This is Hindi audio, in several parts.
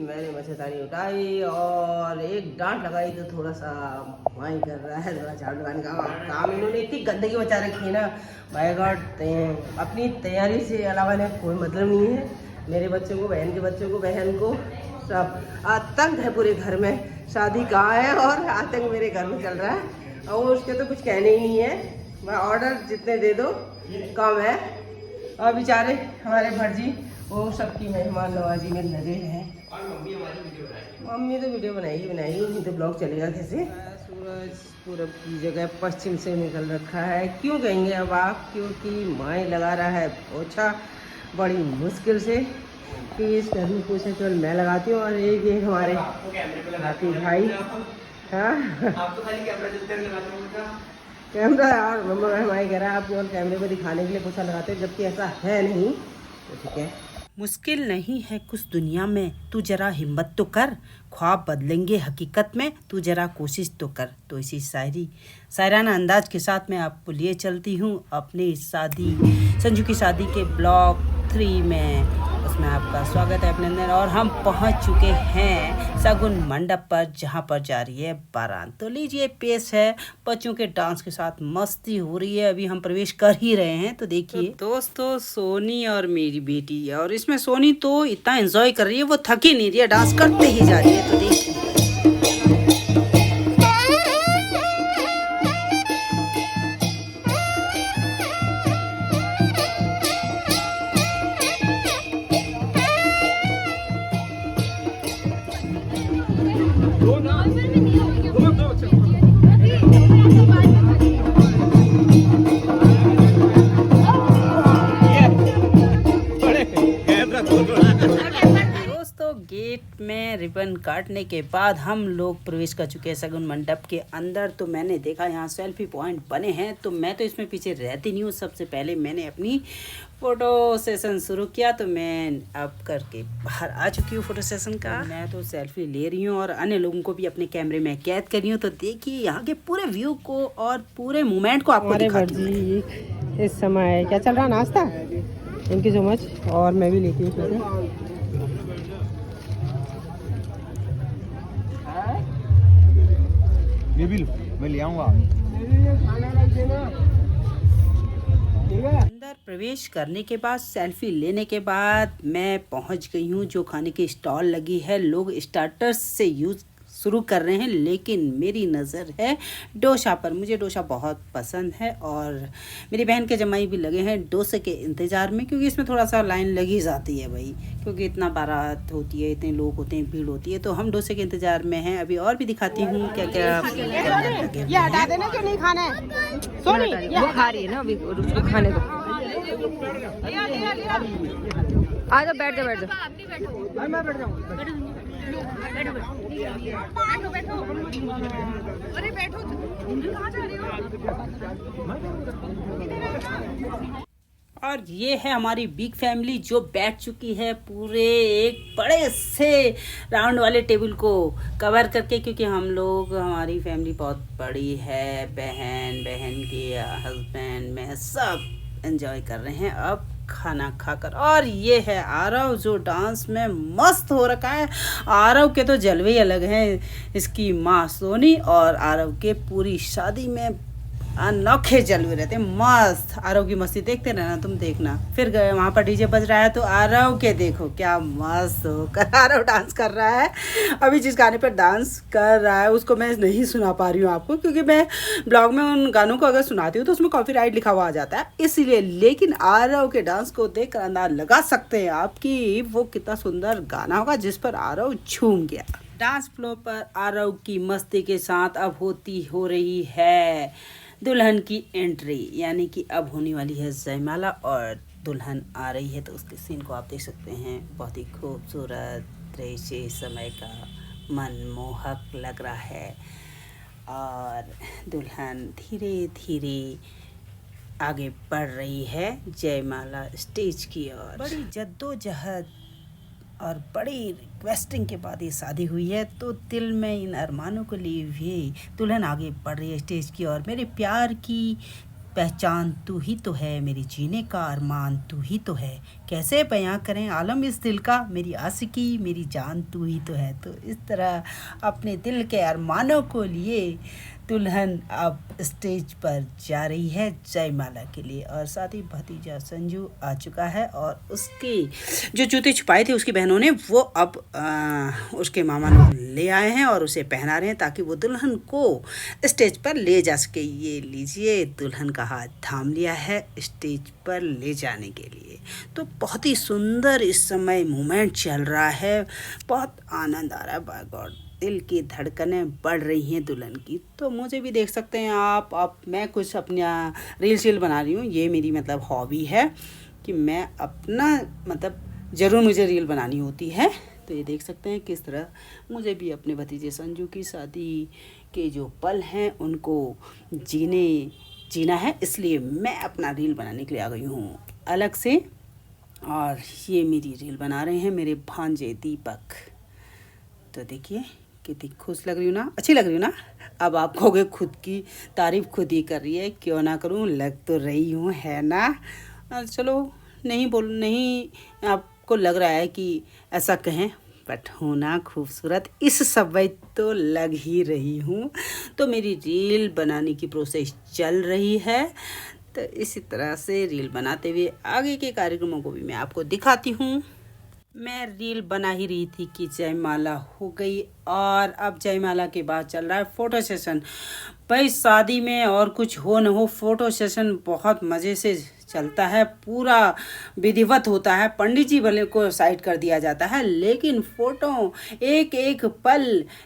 मैंने मच्छरदानी उठाई और एक डांट लगाई तो थोड़ा सा माई कर रहा है, थोड़ा झाड़ू लगाने का काम। इन्होंने इतनी गंदगी मचा रखी है ना, माय गॉड। अपनी तैयारी से अलावा इन्हें कोई मतलब नहीं है। मेरे बच्चों को, बहन के बच्चों को, बहन को, सब आतंक है पूरे घर में। शादी कहाँ है और आतंक मेरे घर में चल रहा है, और उसके तो कुछ कहने ही नहीं है। ऑर्डर जितने दे दो कम है। और बेचारे हमारे भटजी वो सबकी मेहमान नवाजी में लगे हैं। मम्मी तो वीडियो बनाएगी नहीं तो ब्लॉग चलेगा कैसे। सूरज पूरब की जगह पश्चिम से निकल रखा है। क्यों कहेंगे अब आप, क्योंकि माए लगा रहा है पोछा बड़ी मुश्किल से। कि इस घर में पोछा केवल मैं लगाती हूँ और एक हमारे हाथी भाई। हाँ कैमरा यार मम्मा हमारे कह रहा है आप केवल कैमरे पर दिखाने के लिए पोछा लगाते हैं, जबकि ऐसा है नहीं। तो ठीक है, मुश्किल नहीं है कुछ दुनिया में, तू जरा हिम्मत तो कर, ख्वाब बदलेंगे हकीकत में, तू जरा कोशिश तो कर। तो इसी शायराना अंदाज के साथ मैं आपको लिए चलती हूँ अपनी शादी, संजू की शादी के ब्लॉग 3 में। उसमें आपका स्वागत है अभिनंदन। और हम पहुँच चुके हैं शगुन मंडप पर, जहाँ पर जा रही है बारात। तो लीजिए पेश है बच्चों के डांस के साथ मस्ती हो रही है। अभी हम प्रवेश कर ही रहे हैं। तो देखिए तो दोस्तों, सोनी और मेरी बेटी, और इसमें सोनी तो इतना एंजॉय कर रही है, वो थकी नहीं रही है, डांस करते ही जा रही है। तो देखिए दोस्तों, गेट में रिबन काटने के बाद हम लोग प्रवेश कर चुके हैं शगुन मंडप के अंदर। तो मैंने देखा यहाँ सेल्फी पॉइंट बने हैं, तो मैं तो इसमें पीछे रहती नहीं हूँ। सबसे पहले मैंने अपनी फ़ोटो सेशन शुरू किया, तो मैं अब करके बाहर आ चुकी हूँ फ़ोटो सेशन का। मैं तो सेल्फी ले रही हूँ और अन्य लोगों को भी अपने कैमरे में कैद कर रही हूँ। तो देखिए यहाँ के पूरे व्यू को और पूरे मोमेंट को आपको दिखाती हूँ। इस समय क्या चल रहा है, नाश्ता। Thank you so much. और मैं भी लेती हूँ। मैं ले आऊँगा। अंदर प्रवेश करने के बाद, सेल्फी लेने के बाद मैं पहुंच गई हूं जो खाने की स्टॉल लगी है। लोग स्टार्टर्स से यूज़ शुरू कर रहे हैं, लेकिन मेरी नज़र है डोसा पर। मुझे डोसा बहुत पसंद है और मेरी बहन के जमाई भी लगे हैं डोसे के इंतज़ार में, क्योंकि इसमें थोड़ा सा लाइन लगी जाती है भाई, क्योंकि इतना बारात होती है, इतने लोग होते हैं, भीड़ होती है। तो हम डोसे के इंतज़ार में हैं। अभी और भी दिखाती हूँ क्या क्या लगे। ये हटा देना जो नहीं खाना है। सोनी वो खा रही है ना अभी, उसको खाने दो। आ जाओ, बैठ जाओ, बैठ जाओ। मैं बैठ जाऊँ। बैठो। अरे बैठो, कहाँ जा रही हो? और ये है हमारी बिग फैमिली जो बैठ चुकी है पूरे एक बड़े से राउंड वाले टेबल को कवर करके, क्योंकि हम लोग, हमारी फैमिली बहुत बड़ी है। बहन के हस्बैंड, मैं सब एंजॉय कर रहे हैं अब खाना खाकर। और ये है आरव जो डांस में मस्त हो रखा है। आरव के तो जलवे ही अलग हैं। इसकी माँ सोनी और आरव के पूरी शादी में अनोखे जलवे रहते हैं, मस्त। आरव की मस्ती देखते रहना, तुम देखना। फिर गए वहाँ पर डीजे बज रहा है, तो आरव के देखो क्या मस्त होकर आरव डांस कर रहा है। अभी जिस गाने पर डांस कर रहा है उसको मैं नहीं सुना पा रही हूँ आपको, क्योंकि मैं ब्लॉग में उन गानों को अगर सुनाती हूँ तो उसमें कॉपीराइट लिखा हुआ आ जाता है, इसलिए। लेकिन आरव के डांस को देख कर अंदाज लगा सकते हैं आपकी वो कितना सुंदर गाना होगा जिस पर आरव झूम गया। डांस फ्लोर पर आरव की मस्ती के साथ अब हो रही है दुल्हन की एंट्री, यानी कि अब होने वाली है जयमाला और दुल्हन आ रही है। तो उसके सीन को आप देख सकते हैं। बहुत ही खूबसूरत दृश्य, समय का मनमोहक लग रहा है। और दुल्हन धीरे धीरे आगे बढ़ रही है जयमाला स्टेज की ओर। बड़ी जद्दोजहद और बड़ी रिक्वेस्टिंग के बाद ये शादी हुई है, तो दिल में इन अरमानों को लिए हुए दुल्हन आगे बढ़ रही है स्टेज की ओर। मेरे प्यार की पहचान तू ही तो है, मेरे जीने का अरमान तू ही तो है, कैसे बयां करें आलम इस दिल का, मेरी आशिकी मेरी जान तू ही तो है। तो इस तरह अपने दिल के अरमानों को लिए दुल्हन अब स्टेज पर जा रही है जयमाला के लिए, और साथ ही भतीजा संजू आ चुका है और उसके जो जूते छुपाए थे उसकी बहनों ने वो अब उसके मामा लोग ले आए हैं और उसे पहना रहे हैं ताकि वो दुल्हन को स्टेज पर ले जा सके। ये लीजिए, दुल्हन का हाथ थाम लिया है स्टेज पर ले जाने के लिए। तो बहुत ही सुंदर इस समय मोमेंट चल रहा है, बहुत आनंद आ रहा है। बाय गॉड, दिल की धड़कनें बढ़ रही हैं दुल्हन की। तो मुझे भी देख सकते हैं आप। अब मैं कुछ अपना रील शील बना रही हूँ, ये मेरी मतलब हॉबी है कि मैं अपना मतलब ज़रूर मुझे रील बनानी होती है। तो ये देख सकते हैं किस तरह मुझे भी अपने भतीजे संजू की शादी के जो पल हैं उनको जीना है, इसलिए मैं अपना रील बनाने के लिए आ गई हूँ अलग से। और ये मेरी रील बना रहे हैं मेरे भांजे दीपक। तो देखिए कितनी खुश लग रही हूँ ना, अच्छी लग रही हूँ ना। अब आप कहोगे खुद की तारीफ़ खुद ही कर रही है, क्यों ना करूँ, लग तो रही हूँ, है ना। चलो नहीं आपको लग रहा है कि ऐसा कहें, बट होना खूबसूरत इस समय तो लग ही रही हूँ। तो मेरी रील बनाने की प्रोसेस चल रही है। तो इसी तरह से रील बनाते हुए आगे के कार्यक्रमों को भी मैं आपको दिखाती हूँ। मैं रील बना ही रही थी कि जयमाला हो गई और अब जयमाला के बाद चल रहा है फ़ोटो सेशन। भाई शादी में और कुछ हो न हो, फ़ोटो सेशन बहुत मज़े से चलता है, पूरा विधिवत होता है। पंडित जी भले को साइड कर दिया जाता है, लेकिन फ़ोटो एक एक पल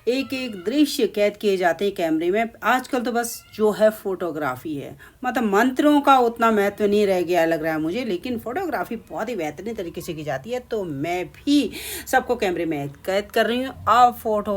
एक एक दृश्य कैद किए जाते हैं कैमरे में। आजकल तो बस जो है फ़ोटोग्राफी है, मतलब मंत्रों का उतना महत्व नहीं रह गया लग रहा है मुझे, लेकिन फ़ोटोग्राफी बहुत ही बेहतरीन तरीके से की जाती है। तो मैं भी सबको कैमरे में कैद कर रही हूँ। अब फ़ोटो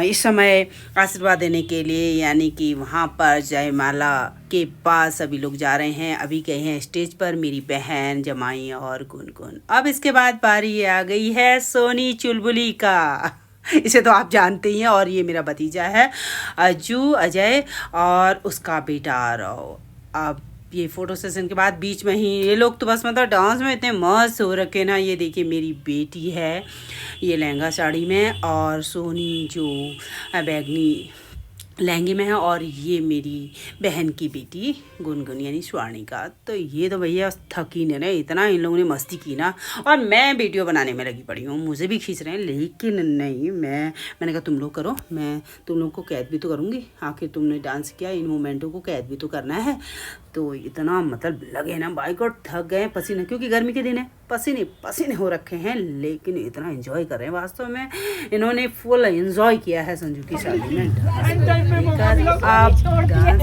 इस समय आशीर्वाद देने के लिए, यानी कि वहाँ पर जयमाला के पास सभी लोग जा रहे हैं। अभी गए हैं स्टेज पर मेरी बहन, जमाई और गुनगुन। अब इसके बाद बारी आ गई है सोनी चुलबुली का। इसे तो आप जानते ही हैं। और ये मेरा भतीजा है अजय और उसका बेटा आरव। अब ये फ़ोटो सेशन के बाद बीच में ही ये लोग तो बस मतलब डांस में इतने मस्त हो रखे ना। ये देखिए मेरी बेटी है, ये लहंगा साड़ी में, और सोनी जो बैगनी लहंगे में है, और ये मेरी बहन की बेटी गुनगुन यानी स्वाणिका। तो ये तो भैया थकी नहीं रहे, इतना इन लोगों ने मस्ती की ना। और मैं वीडियो बनाने में लगी पड़ी हूँ, मुझे भी खींच रहे हैं, लेकिन नहीं, मैंने कहा तुम लोग करो, मैं तुम लोग को कैद भी तो करूँगी, आखिर तुमने डांस किया, इन मोमेंटों को कैद भी तो करना है। तो इतना मतलब लगे ना, बाइक और थक गए पसीने, क्योंकि गर्मी के दिन है, पसीने हो रखे हैं, लेकिन इतना एंजॉय कर रहे हैं। वास्तव में इन्होंने फुल एंजॉय किया है संजू की शादी में। आप डांस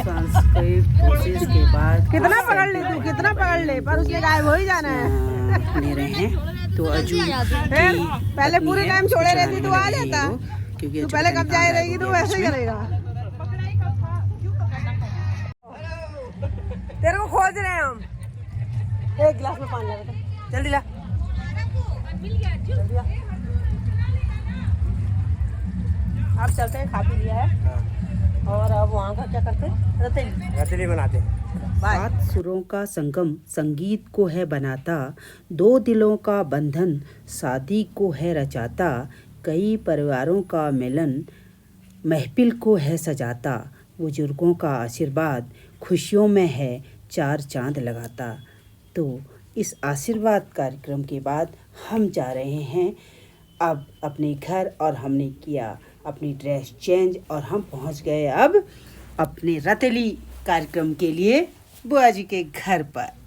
कोशिश के बाद कितना पकड़ ले तू, कितना पकड़ ले, पर उसने गायब हो ही जाना है। ले रहे हैं। तो अजू पहले पूरे टाइम छोड़े रहती तो आ जाता, क्योंकि तू पहले कब जाए रहेगी तो वैसे ही करेगा। तेरे को खोज रहे हैं हम। एक गिलास में पानी ला बेटा, जल्दी ला। आप चलते हैं, खा पी लिया है, और अब वहाँ का क्या करते हैं, रतेली बनाते हैं। सात सुरों का संगम संगीत को है बनाता, दो दिलों का बंधन शादी को है रचाता, कई परिवारों का मिलन महफिल को है सजाता, बुजुर्गों का आशीर्वाद खुशियों में है चार चांद लगाता। तो इस आशीर्वाद कार्यक्रम के बाद हम जा रहे हैं अब अपने घर, और हमने किया अपनी ड्रेस चेंज और हम पहुंच गए अब अपने रतेली कार्यक्रम के लिए बुआ जी के घर पर।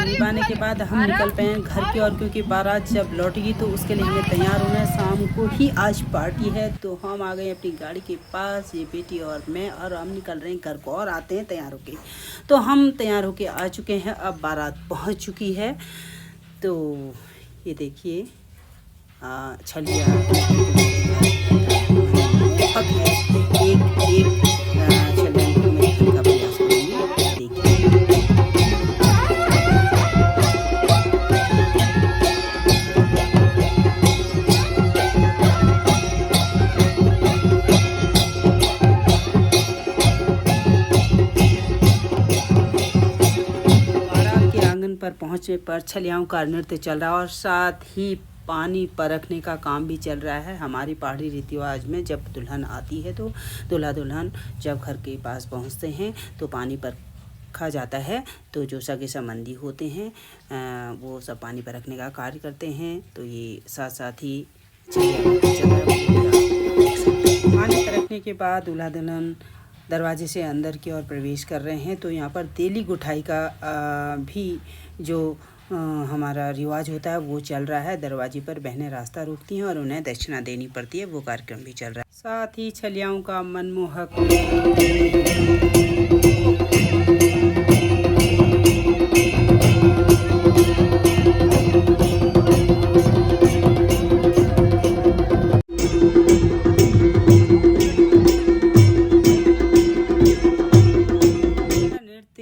निभाने के बाद हम निकल पे हैं घर की ओर, क्योंकि बारात जब लौटेगी तो उसके लिए हमें तैयार होना है। शाम को ही आज पार्टी है, तो हम आ गए अपनी गाड़ी के पास, ये बेटी और मैं, और हम निकल रहे हैं घर को और आते हैं तैयार होके। तो हम तैयार होके आ चुके हैं, अब बारात पहुंच चुकी है। तो ये देखिए छलिया एक पर पहुंचने पर छलियाओं का नृत्य चल रहा है और साथ ही पानी परखने का काम भी चल रहा है। हमारी पहाड़ी रीति रिवाज में जब दुल्हन आती है तो दूल्हा दुल्हन जब घर के पास पहुंचते हैं तो पानी परखा जाता है। तो जो सगे संबंधी होते हैं वो सब पानी परखने का कार्य करते हैं। तो ये साथ साथ ही पानी परखने के बाद दूल्हा दुल्हन दरवाजे से अंदर की ओर प्रवेश कर रहे हैं। तो यहाँ पर तेली गुठाई का भी जो हमारा रिवाज होता है वो चल रहा है। दरवाजे पर बहनें रास्ता रोकती हैं और उन्हें दक्षिणा देनी पड़ती है, वो कार्यक्रम भी चल रहा है। साथ ही छलियाओं का मनमोहक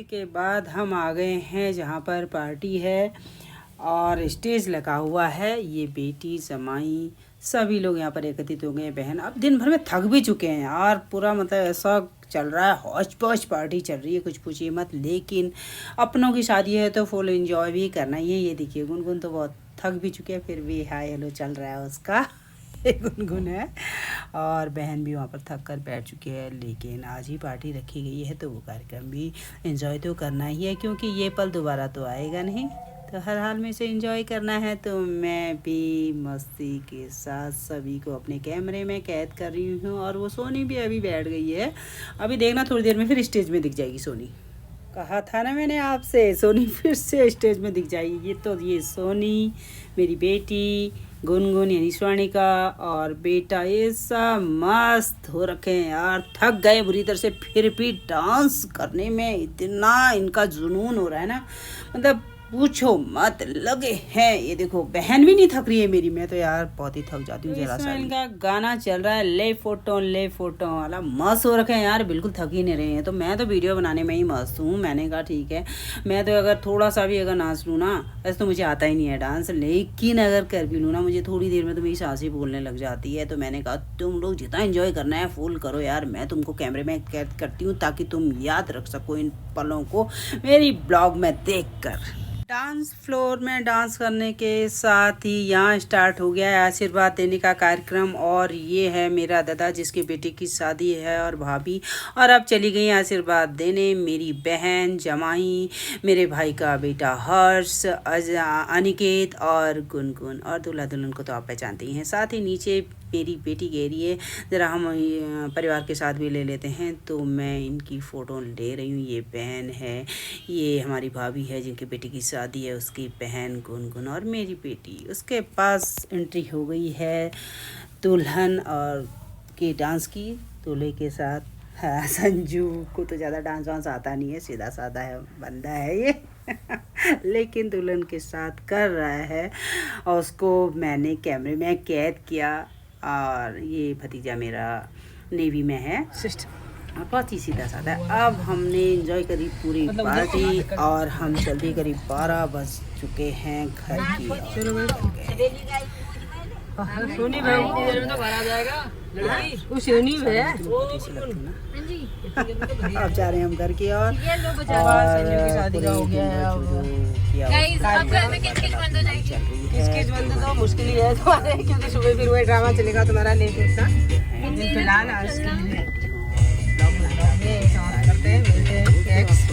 के बाद हम आ गए हैं जहाँ पर पार्टी है और स्टेज लगा हुआ है। ये बेटी जमाई सभी लोग यहाँ पर एकत्रित हो गए हैं। बहन अब दिन भर में थक भी चुके हैं यार, पूरा मतलब ऐसा चल रहा है, हौच पौच पार्टी चल रही है, कुछ पूछिए मत। लेकिन अपनों की शादी है तो फुल एंजॉय भी करना ही है। ये देखिए गुनगुन तो बहुत थक भी चुके हैं, फिर भी हाय हेलो चल रहा है उसका। गुनगुन है और बहन भी वहाँ पर थक कर बैठ चुकी है। लेकिन आज ही पार्टी रखी गई है तो वो कार्यक्रम भी एंजॉय तो करना ही है, क्योंकि ये पल दोबारा तो आएगा नहीं। तो हर हाल में से एंजॉय करना है। तो मैं भी मस्ती के साथ सभी को अपने कैमरे में कैद कर रही हूँ। और वो सोनी भी अभी बैठ गई है, अभी देखना थोड़ी देर में फिर स्टेज में दिख जाएगी सोनी। कहा था ना मैंने आपसे, सोनी फिर से स्टेज में दिख जाएगी। ये सोनी मेरी बेटी गुनगुन यानी स्वर्णिका और बेटा ये सब मस्त हो रखे हैं यार, थक गए बुरी तरह से, फिर भी डांस करने में इतना इनका जुनून हो रहा है ना, मतलब पूछो मत, लगे हैं। ये देखो बहन भी नहीं थक रही है मेरी, मैं तो यार बहुत ही थक जाती हूँ जरा सा। इनका गाना चल रहा है ले फोटो वाला, मस्त हो रखे हैं यार, बिल्कुल थक ही नहीं रहे हैं। तो मैं तो वीडियो बनाने में ही मस्त हूँ। मैंने कहा ठीक है, मैं तो अगर थोड़ा सा भी अगर नाच लूँ ना, वैसे तो मुझे आता ही नहीं है डांस, लेकिन अगर कर भी लूँ ना, मुझे थोड़ी देर में तो मेरी सांसें बोलने लग जाती है। तो मैंने कहा तुम लोग जितना एंजॉय करना है फुल करो यार, मैं तुमको कैमरे में कैद करती हूँ ताकि तुम याद रख सको इन पलों को मेरी ब्लॉग में देख कर। डांस फ्लोर में डांस करने के साथ ही यहाँ स्टार्ट हो गया है आशीर्वाद देने का कार्यक्रम। और ये है मेरा दादा जिसकी बेटी की शादी है और भाभी, और अब चली गई आशीर्वाद देने मेरी बहन जमाई, मेरे भाई का बेटा हर्ष, अनिकेत और गुनगुन, और दूल्हा दुल्हन को तो आप पहचानते ही हैं। साथ ही नीचे मेरी बेटी कह रही है ज़रा हम परिवार के साथ भी ले लेते हैं, तो मैं इनकी फ़ोटो ले रही हूँ। ये बहन है, ये हमारी भाभी है जिनकी बेटी की शादी है, उसकी बहन गुनगुन और मेरी बेटी। उसके पास एंट्री हो गई है दुल्हन और के डांस की दूल्हे के साथ। हाँ, संजू को तो ज़्यादा डांस वांस आता नहीं है, सीधा साधा है बंदा है ये लेकिन दुल्हन के साथ कर रहा है और उसको मैंने कैमरे में कैद किया। और ये भतीजा मेरा नेवी में है, बहुत ही सीधा साधा है। अब हमने एंजॉय करी पूरी पार्टी और हम जल्दी करीब 12 बज चुके हैं घर की सोनी भाई इतनी देर में तो घर आ जाएगा। वो सोनी है अब जा रहे हैं हम घर की और शादी का हो गया है। किस बंद तो मुश्किल ही है तुम्हारे, क्योंकि सुबह फिर वही ड्रामा चलेगा तुम्हारा लेट उठना। लेकिन फिलहाल आज के लिए समाप्त करते हैं, मिलते हैं नेक्स्ट।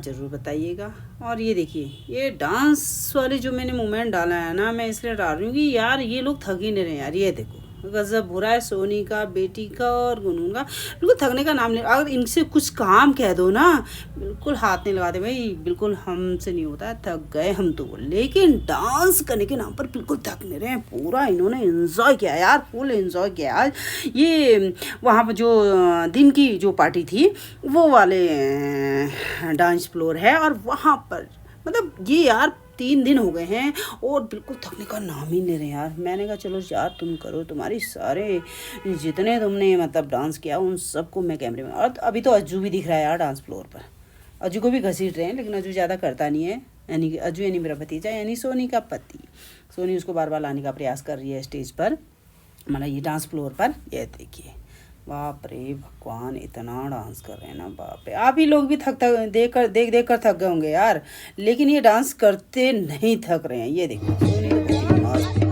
ज़रूर बताइएगा। और ये देखिए, ये डांस वाले जो मैंने मोमेंट डाला है ना, मैं इसलिए डाल रही हूँ कि यार ये लोग थक ही नहीं रहे यार। ये देखो गजब बुरा है, सोनी का, बेटी का और गुनगुन का बिल्कुल थकने का नाम नहीं। अगर इनसे कुछ काम कह दो ना, बिल्कुल हाथ नहीं लगाते भाई, बिल्कुल हमसे नहीं होता है, थक गए हम तो। लेकिन डांस करने के नाम पर बिल्कुल थक नहीं रहे हैं, पूरा इन्होंने एंजॉय किया यार, फुल एंजॉय किया। आज ये वहाँ पर जो दिन की जो पार्टी थी वो वाले डांस फ्लोर है, और वहाँ पर मतलब ये यार 3 दिन हो गए हैं और बिल्कुल थकने का नाम ही नहीं रहे यार। मैंने कहा चलो यार तुम करो, तुम्हारी सारे जितने तुमने मतलब डांस किया उन सबको मैं कैमरे में। और अभी तो अज्जू भी दिख रहा है यार डांस फ्लोर पर, अज्जू को भी घसीट रहे हैं, लेकिन अज्जू ज़्यादा करता नहीं है। यानी अज्जू यानी मेरा भतीजा यानी सोनी का पति। सोनी उसको बार बार लाने का प्रयास कर रही है स्टेज पर, मतलब ये डांस फ्लोर पर। ये देखिए, बाप रे भगवान, इतना डांस कर रहे हैं ना, बाप रे। आप ही लोग भी देख कर थक गए होंगे यार, लेकिन ये डांस करते नहीं थक रहे हैं। ये देखो सोनी तो कितनी मस्त।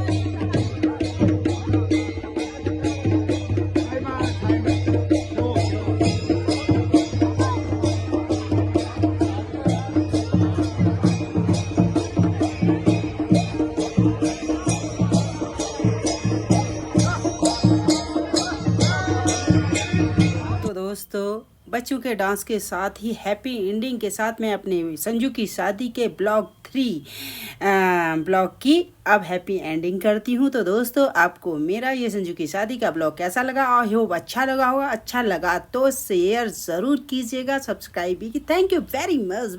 दोस्तों, बच्चों के डांस के साथ ही हैप्पी एंडिंग के साथ मैं अपने संजू की शादी के ब्लॉग 3 ब्लॉग की अब हैप्पी एंडिंग करती हूँ। तो दोस्तों, आपको मेरा ये संजू की शादी का ब्लॉग कैसा लगा? आई होप अच्छा लगा होगा। अच्छा लगा तो शेयर ज़रूर कीजिएगा, सब्सक्राइब भी की। Thank you very much.